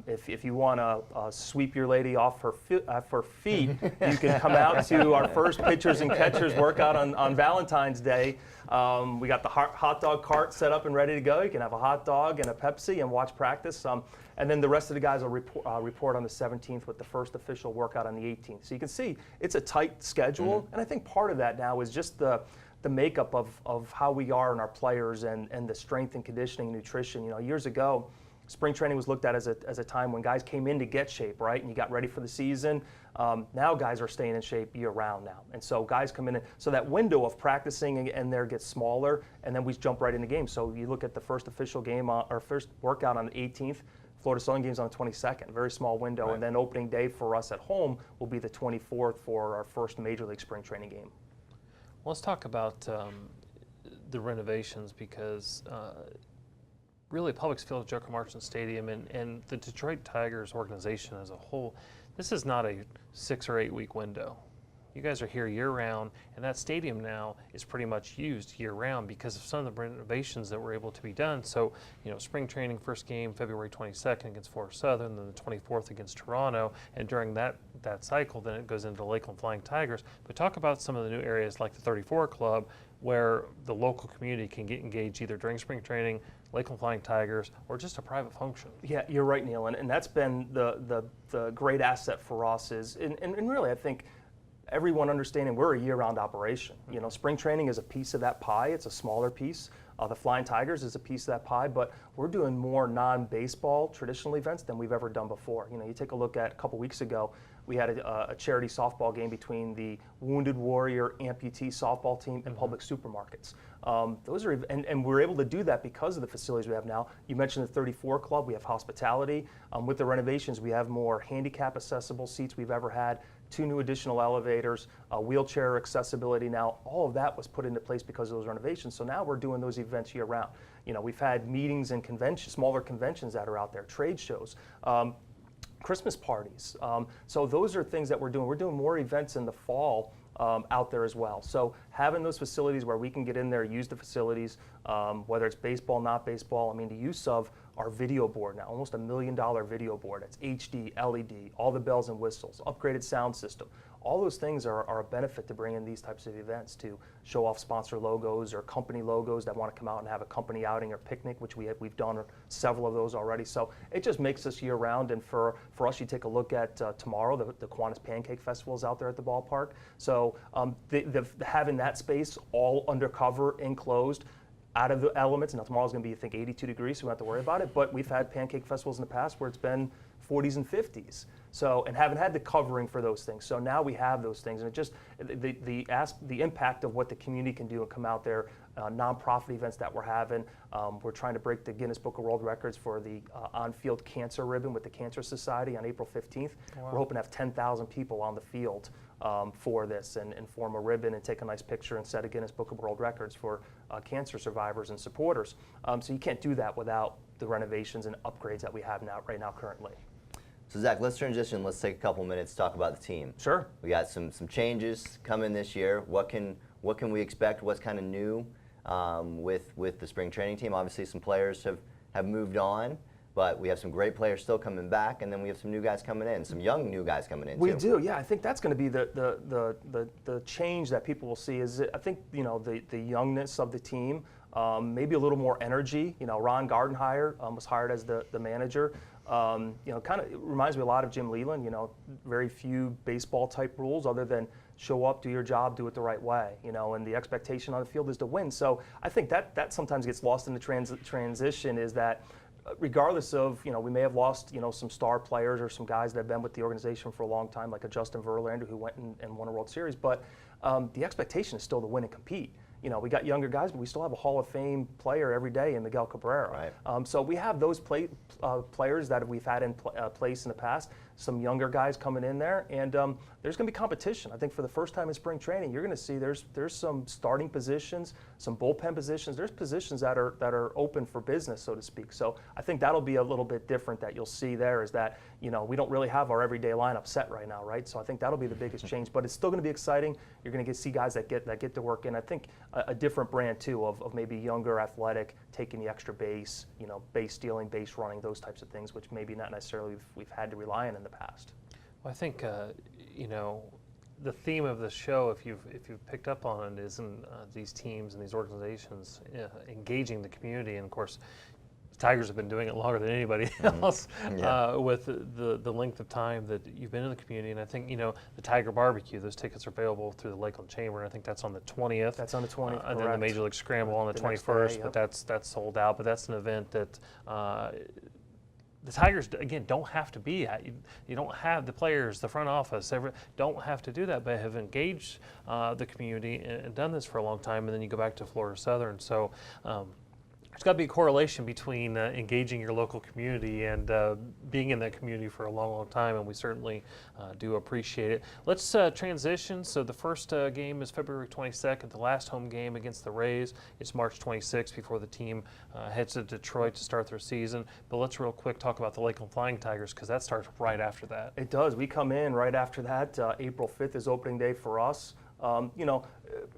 if you want to sweep your lady off her feet, you can come out to our first pitchers and catchers workout on Valentine's Day. We got the hot dog cart set up and ready to go. You can have a hot dog and a Pepsi and watch practice. And then the rest of the guys will report on the 17th with the first official workout on the 18th. So you can see it's a tight schedule. And I think part of that now is just the makeup of how we are and our players and the strength and conditioning and nutrition. You know, years ago, spring training was looked at as a time when guys came in to get shape, right? And you got ready for the season. Now guys are staying in shape year round now. And so guys come in, so that window of practicing and there gets smaller, and then we jump right in the game. So you look at the first official game, or first workout on the 18th, Florida Southern game's on the 22nd, very small window. Right. And then opening day for us at home will be the 24th for our first Major League spring training game. Let's talk about the renovations because really Publix Field, Joker Marchant Stadium, and the Detroit Tigers organization as a whole, this is not a 6 or 8 week window. You guys are here year round, and that stadium now is pretty much used year round because of some of the renovations that were able to be done. So, you know, spring training, first game, February 22nd against Florida Southern, then the 24th against Toronto, and during that cycle, then it goes into Lakeland Flying Tigers. But talk about some of the new areas like the 34 Club, where the local community can get engaged either during spring training, Lakeland Flying Tigers, or just a private function. Yeah, you're right, Neal, and that's been the great asset for us is, and really I think everyone understanding we're a year-round operation. You know, spring training is a piece of that pie. It's a smaller piece. The Flying Tigers is a piece of that pie, but we're doing more non-baseball traditional events than we've ever done before. You know, you take a look at a couple weeks ago, we had a charity softball game between the Wounded Warrior amputee softball team and Publix supermarkets. Those are, and we're able to do that because of the facilities we have now. You mentioned the 34 Club. We have hospitality. With the renovations, we have more handicap accessible seats we've ever had. 2 new additional elevators, wheelchair accessibility now. All of that was put into place because of those renovations. So now we're doing those events year round. You know, we've had meetings and conventions, smaller conventions that are out there, trade shows, Christmas parties. So those are things that we're doing. We're doing more events in the fall out there as well. So having those facilities where we can get in there, use the facilities, whether it's baseball, not baseball. I mean, the use of our video board now, almost $1 million video board. It's HD, LED, all the bells and whistles, upgraded sound system. All those things are a benefit to bring in these types of events to show off sponsor logos or company logos that want to come out and have a company outing or picnic, which we've done several of those already. So it just makes us year round. And for us, you take a look at tomorrow, the Kiwanis Pancake Festival is out there at the ballpark. So having that space all undercover, enclosed, out of the elements. Now tomorrow's going to be, I think, 82 degrees, so we don't have to worry about it. But we've had pancake festivals in the past where it's been 40s and 50s. So, and haven't had the covering for those things. So now we have those things, and it just the impact of what the community can do and come out there. Nonprofit events that we're having. We're trying to break the Guinness Book of World Records for the on-field cancer ribbon with the Cancer Society on April 15th. Wow. We're hoping to have 10,000 people on the field for this and form a ribbon and take a nice picture and set a Guinness Book of World Records for cancer survivors and supporters. So you can't do that without the renovations and upgrades that we have right now currently. So Zach, let's transition. Let's take a couple minutes to talk about the team. Sure. We got some changes coming this year. What can we expect? What's kind of new with the spring training team? Obviously, some players have moved on, but we have some great players still coming back, and then we have some new guys coming in, some young new guys coming in. We too. do, yeah. I think that's going to be the change that people will see. Is I think the youngness of the team, maybe a little more energy. Ron Gardenhire was hired as the manager. Kind of reminds me a lot of Jim Leland. Very few baseball type rules other than show up, do your job, do it the right way. And the expectation on the field is to win. So I think that sometimes gets lost in the transition. Is that regardless of we may have lost some star players or some guys that have been with the organization for a long time, like a Justin Verlander who went and won a World Series, but the expectation is still to win and compete. We got younger guys, but we still have a Hall of Fame player every day in Miguel Cabrera. Right. So we have those players that we've had in place in the past, some younger guys coming in there, and there's going to be competition. I think for the first time in spring training, you're going to see there's some starting positions, some bullpen positions. There's positions that are open for business, so to speak. So I think that'll be a little bit different that you'll see there is that, we don't really have our everyday lineup set right now, right? So I think that'll be the biggest change, but it's still going to be exciting. You're going to see guys that get to work in. I think a different brand too of maybe younger, athletic, taking the extra base, base stealing, base running, those types of things, which maybe not necessarily we've had to rely on in the past. Well, I think the theme of the show, if you've picked up on it, is in these teams and these organizations engaging the community, and of course, the Tigers have been doing it longer than anybody else with the length of time that you've been in the community. And I think the Tiger Barbecue, those tickets are available through the Lakeland Chamber, and I think that's on the 20th. That's on the 20th. And then the Major League Scramble on the 21st, day, but that's sold out. But that's an event that the Tigers, again, don't have to be at. You don't have the players, the front office, don't have to do that, but have engaged the community and done this for a long time. And then you go back to Florida Southern. So there's got to be a correlation between engaging your local community and being in that community for a long, long time, and we certainly do appreciate it. Let's transition. So the first game is February 22nd, the last home game against the Rays. It's March 26th before the team heads to Detroit to start their season. But let's real quick talk about the Lakeland Flying Tigers, because that starts right after that. It does. We come in right after that. April 5th is opening day for us.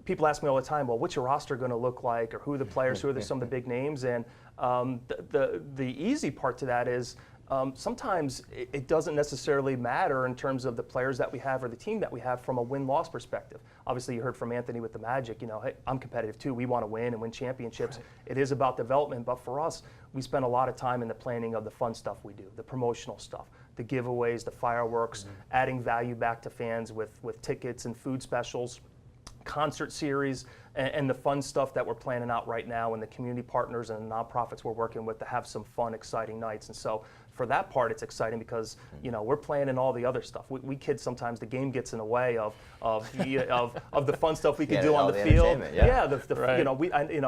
People ask me all the time, well, what's your roster going to look like, or who are the players, who are some of the big names? And the easy part to that is sometimes it doesn't necessarily matter in terms of the players that we have or the team that we have from a win-loss perspective. Obviously, you heard from Anthony with the Magic, hey, I'm competitive too. We want to win and win championships. Right. It is about development, but for us, we spend a lot of time in the planning of the fun stuff we do, the promotional stuff, the giveaways, the fireworks, adding value back to fans with tickets and food specials, concert series, and the fun stuff that we're planning out right now, and the community partners and the nonprofits we're working with to have some fun, exciting nights. And so for that part, it's exciting because we're planning all the other stuff. We kids, sometimes the game gets in the way of the fun stuff we can do on the field. Right.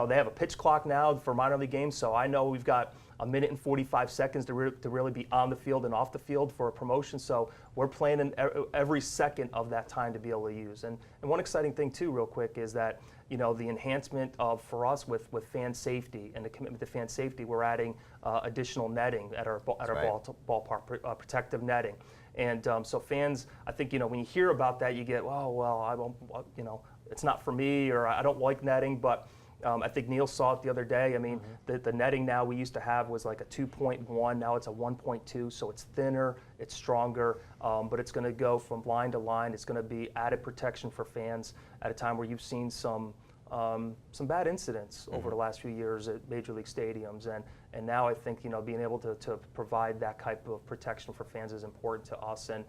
They have a pitch clock now for minor league games, so I know we've got a minute and 45 seconds to really be on the field and off the field for a promotion. So we're planning every second of that time to be able to use. And one exciting thing too, real quick, is that the enhancement for us with fan safety and the commitment to fan safety, we're adding additional netting at our ballpark, protective netting. And so fans, I think when you hear about that, you get, oh well, I don't, it's not for me, or I don't like netting, but. I think Neal saw it the other day. I mean, the netting now we used to have was like a 2.1. Now it's a 1.2, so it's thinner, it's stronger, but it's going to go from line to line. It's going to be added protection for fans at a time where you've seen some bad incidents over the last few years at major league stadiums, and now I think being able to provide that type of protection for fans is important to us. And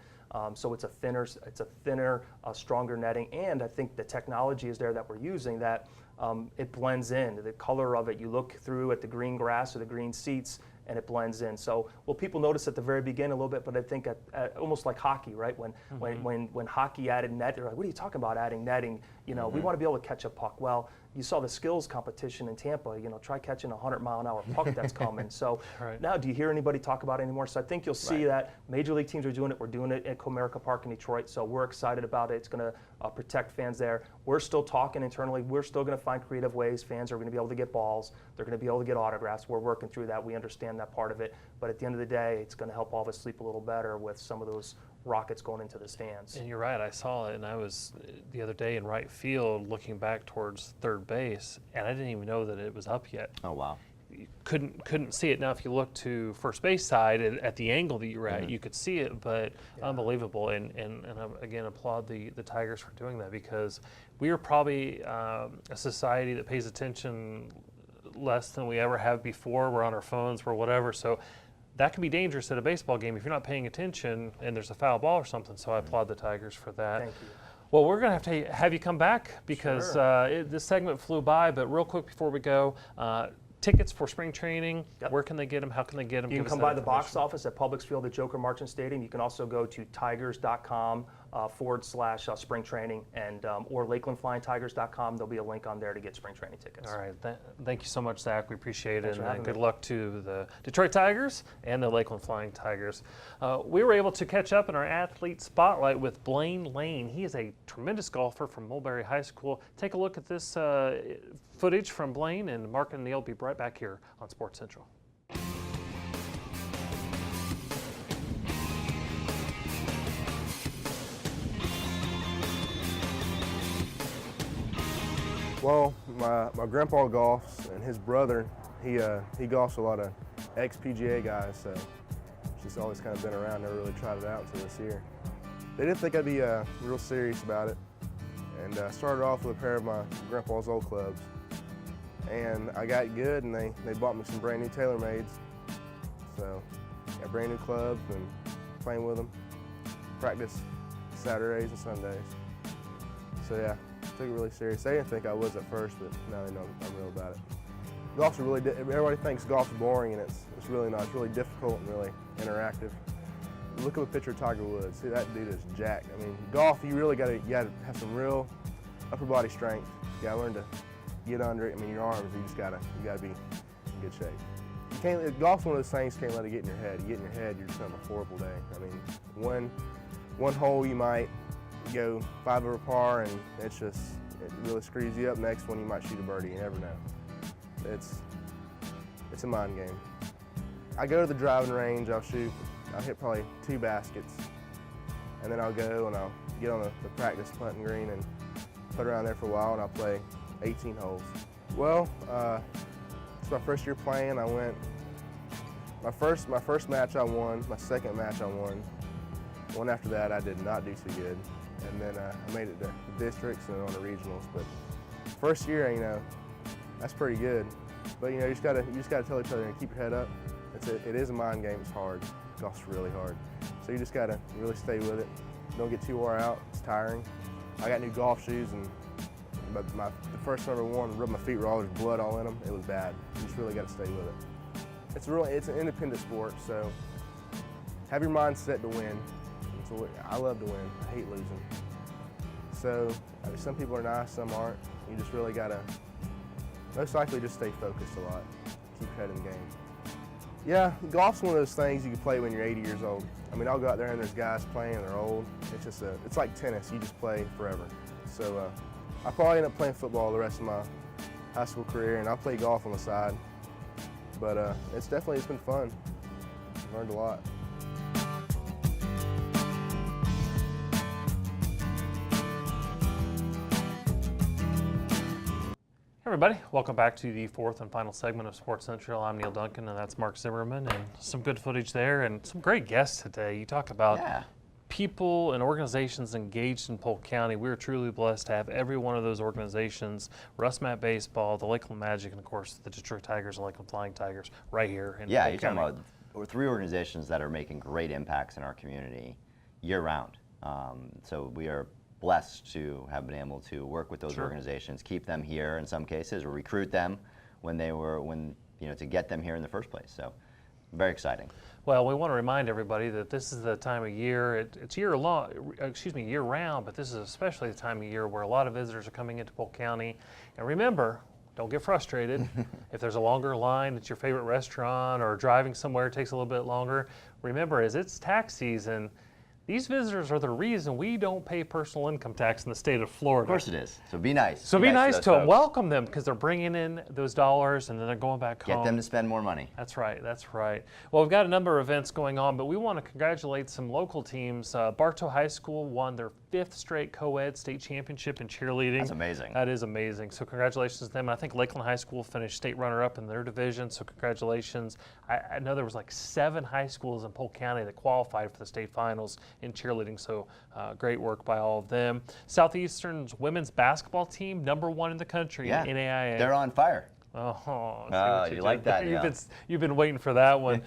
so it's a thinner, stronger netting, and I think the technology is there that we're using that it blends in. The color of it, you look through at the green grass or the green seats, and it blends in. So, well, people notice at the very beginning a little bit, but I think at almost like hockey, right? When hockey added net, they're like, what are you talking about adding netting? We want to be able to catch a puck. Well, you saw the skills competition in Tampa, try catching a 100-mile-an-hour puck that's coming. So now, do you hear anybody talk about it anymore? So I think you'll see that Major League teams are doing it. We're doing it at Comerica Park in Detroit, so we're excited about it. It's going to protect fans there. We're still talking internally. We're still going to find creative ways. Fans are going to be able to get balls. They're going to be able to get autographs. We're working through that. We understand that part of it. But at the end of the day, it's going to help all of us sleep a little better with some of those rockets going into the stands. And you're right, I saw it, and I was the other day in right field looking back towards third base, and I didn't even know that it was up yet. Oh, wow. You couldn't see it. Now, if you look to first base side at the angle that you were at, you could see it, but unbelievable. And I, again, applaud the Tigers for doing that, because we are probably a society that pays attention less than we ever have before. We're on our phones, we're whatever. So that can be dangerous at a baseball game if you're not paying attention and there's a foul ball or something. So I applaud the Tigers for that. Thank you. Well, we're going to have you come back, because this segment flew by. But real quick before we go, tickets for spring training, where can they get them? How can they get them? You can come by the box office at Publix Field at Joker Marchant Stadium. You can also go to tigers.com /spring training, and or LakelandFlyingTigers.com. There'll be a link on there to get spring training tickets. All right. Thank you so much, Zach. We appreciate Thanks it. for having Good me. luck to the Detroit Tigers and the Lakeland Flying Tigers. We were able to catch up in our athlete spotlight with Blane Lane. He is a tremendous golfer from Mulberry High School. Take a look at this footage from Blane, and Marc and Neal will be right back here on Sports Central. Well, my grandpa golfs, and his brother, he golfs a lot of ex-PGA guys, so just always kind of been around, never really tried it out until this year. They didn't think I'd be real serious about it, and started off with a pair of my grandpa's old clubs. And I got good, and they bought me some brand new TaylorMades. So got brand new clubs and playing with them. Practice Saturdays and Sundays. So yeah, took it really serious. They didn't think I was at first, but now they know I'm real about it. Golf's really, everybody thinks golf's boring, and it's really not. It's really difficult and really interactive. Look at a picture of Tiger Woods. See, that dude is jacked. I mean, golf, you gotta have some real upper body strength. You gotta learn to get under it. I mean, your arms, you gotta be in good shape. You can't. Golf's one of those things, can't let it get in your head. You get in your head, you're just gonna have a horrible day. I mean, one hole you might go 5 over par, and it really screws you up. Next one you might shoot a birdie. You never know. It's a mind game. I go to the driving range. I'll hit probably 2 baskets, and then I'll go and I'll get on the practice putting green and put around there for a while, and I'll play 18 holes. Well, it's my first year playing. I went my first match I won. My second match I won. One after that I did not do too good, and then I made it to the districts and on the regionals. But first year, that's pretty good. But you just gotta tell each other and keep your head up. It is a mind game. It's hard. Golf's really hard. So you just gotta really stay with it. Don't get too wore out. It's tiring. I got new golf shoes, and the first one I ever worn, rubbed my feet raw. There's blood all in them. It was bad. You just really gotta stay with it. It's an independent sport, so have your mind set to win. I love to win. I hate losing. So some people are nice, some aren't. You just really gotta, most likely, just stay focused a lot. Keep your head in the game. Yeah, golf's one of those things you can play when you're 80 years old. I mean, I'll go out there and there's guys playing and they're old. It's like tennis. You just play forever. So I'll probably end up playing football the rest of my high school career, and I'll play golf on the side. But it's been fun. I've learned a lot. Everybody, welcome back to the 4th and final segment of Sports Central. I'm Neal Duncan, and that's Marc Zimmerman, and some good footage there and some great guests today. You talk about people and organizations engaged in Polk County. We're truly blessed to have every one of those organizations, RussMatt Baseball, the Lakeland Magic, and of course the Detroit Tigers and Lakeland Flying Tigers right here in Polk County. You're talking about 3 organizations that are making great impacts in our community year-round. So we are blessed to have been able to work with those organizations, keep them here in some cases, or recruit them to get them here in the first place. So very exciting. Well, we want to remind everybody that this is the time of year, it's year round, but this is especially the time of year where a lot of visitors are coming into Polk County. And remember, don't get frustrated. If there's a longer line at your favorite restaurant or driving somewhere takes a little bit longer, remember, as it's tax season, these visitors are the reason we don't pay personal income tax in the state of Florida. Of course it is. So be nice. So be nice to them. Welcome them, because they're bringing in those dollars and then they're going back home. Get them to spend more money. That's right. That's right. Well, we've got a number of events going on, but we want to congratulate some local teams. Bartow High School won their 5th straight co-ed state championship in cheerleading. That's amazing. That is amazing. So congratulations to them. I think Lakeland High School finished state runner-up in their division, so congratulations. I know there was like 7 high schools in Polk County that qualified for the state finals in cheerleading, so great work by all of them. Southeastern's women's basketball team, #1 in the country in NAIA. They're on fire. Oh, you like that? You've been waiting for that one.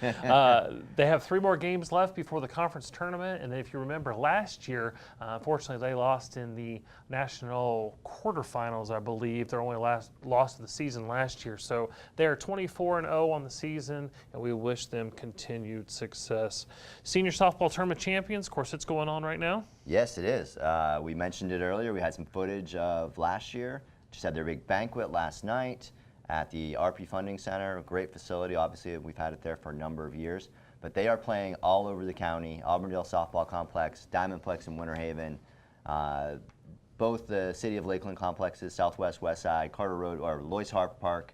They have 3 more games left before the conference tournament, and if you remember last year, unfortunately they lost in the national quarterfinals, I believe. Their only loss of the season last year, so they are 24-0 on the season, and we wish them continued success. Senior softball tournament champions, of course, it's going on right now. Yes, it is. We mentioned it earlier. We had some footage of last year. Just had their big banquet last night at the RP Funding Center, a great facility. Obviously, we've had it there for a number of years. But they are playing all over the county, Auburndale Softball Complex, Diamondplex in Winter Haven, both the City of Lakeland complexes, Southwest, West Side, Carter Road, or Loyce Harp Park.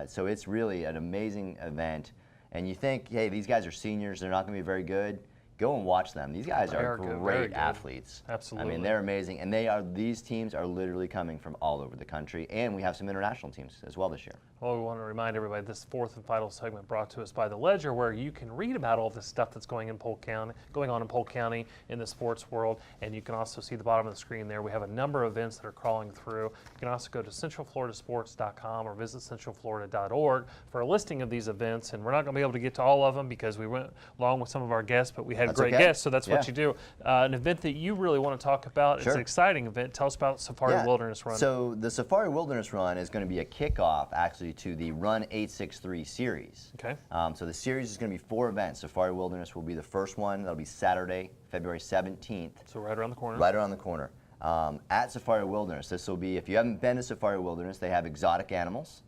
So it's really an amazing event. And you think, hey, these guys are seniors, they're not going to be very good. Go and watch them. These guys are great athletes. Absolutely. I mean, they're amazing. And these teams are literally coming from all over the country. And we have some international teams as well this year. Well, we want to remind everybody this 4th and final segment brought to us by the Ledger, where you can read about all this stuff that's going on in Polk County in the sports world. And you can also see the bottom of the screen there. We have a number of events that are crawling through. You can also go to centralfloridasports.com or visit centralflorida.org for a listing of these events. And we're not going to be able to get to all of them because we went along with some of our guests, but we had great guests, so that's what you do. An event that you really want to talk about, it's an exciting event. Tell us about Safari Wilderness Run. So the Safari Wilderness Run is going to be a kickoff, actually, to the Run 863 series. Okay. So the series is going to be 4 events. Safari Wilderness will be the first one. That'll be Saturday, February 17th. So right around the corner. Right around the corner. At Safari Wilderness, this will be, if you haven't been to Safari Wilderness, they have exotic animals.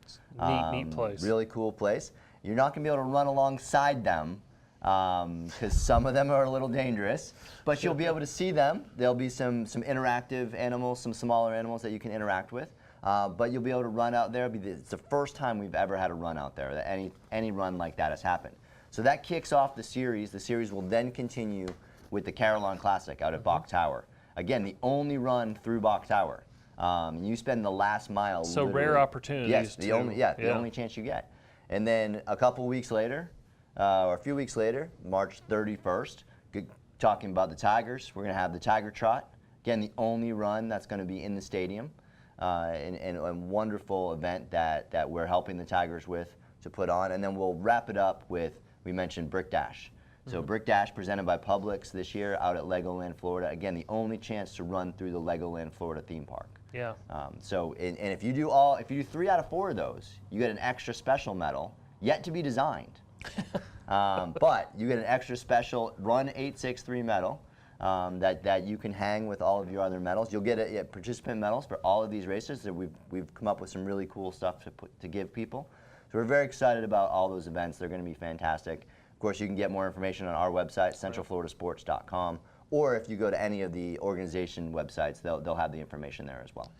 Neat place. Really cool place. You're not going to be able to run alongside them, because some of them are a little dangerous, but you'll be able to see them. There'll be some interactive animals, some smaller animals that you can interact with, but you'll be able to run out there. It's the first time we've ever had a run out there, that any run like that has happened. So that kicks off the series. The series will then continue with the Carillon Classic out at Bach Tower. Again, the only run through Bach Tower. You spend the last mile. So rare opportunities. Yes, the only chance you get. And then a couple weeks later, or a few weeks later, March 31st, talking about the Tigers. We're going to have the Tiger Trot. Again, the only run that's going to be in the stadium, and a wonderful event that we're helping the Tigers with to put on. And then we'll wrap it up with, we mentioned Brick Dash. So Brick Dash presented by Publix this year out at Legoland, Florida. Again, the only chance to run through the Legoland, Florida theme park. Yeah. So if you do 3 out of 4 of those, you get an extra special medal, yet to be designed. But you get an extra special Run 863 medal that you can hang with all of your other medals. You'll get participant medals for all of these races. So we've come up with some really cool stuff to give people. So we're very excited about all those events. They're going to be fantastic. Of course, you can get more information on our website, centralfloridasports.com, or if you go to any of the organization websites, they'll have the information there as well.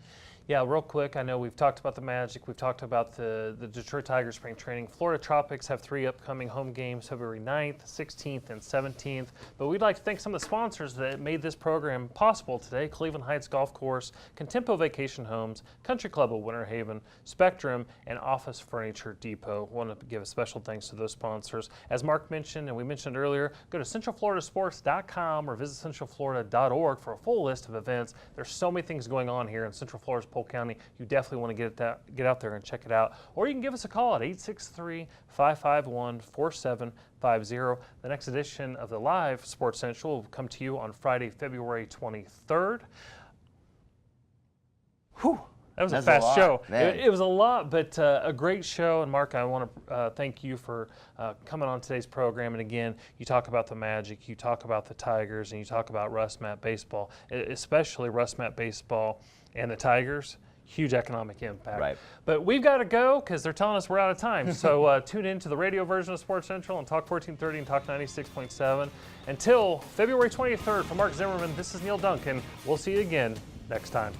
Yeah, real quick, I know we've talked about the Magic, we've talked about the Detroit Tigers spring training. Florida Tropics have 3 upcoming home games, February 9th, 16th, and 17th. But we'd like to thank some of the sponsors that made this program possible today: Cleveland Heights Golf Course, Contempo Vacation Homes, Country Club of Winter Haven, Spectrum, and Office Furniture Depot. Want to give a special thanks to those sponsors. As Marc mentioned, and we mentioned earlier, go to centralfloridasports.com or visit centralflorida.org for a full list of events. There's so many things going on here in Central Florida's Polk County. You definitely want to get out there and check it out. Or you can give us a call at 863-551-4750. The next edition of the Live Sports Central will come to you on Friday, February 23rd. Whew. That was That's a fast show. man. It was a lot, but a great show. And Marc, I want to thank you for coming on today's program. And again, you talk about the Magic, you talk about the Tigers, and you talk about RussMatt baseball, especially RussMatt baseball and the Tigers. Huge economic impact. Right. But we've got to go because they're telling us we're out of time. So tune in to the radio version of Sports Central on Talk 1430 and Talk 96.7. Until February 23rd, for Marc Zimmerman, this is Neal Duncan. We'll see you again next time.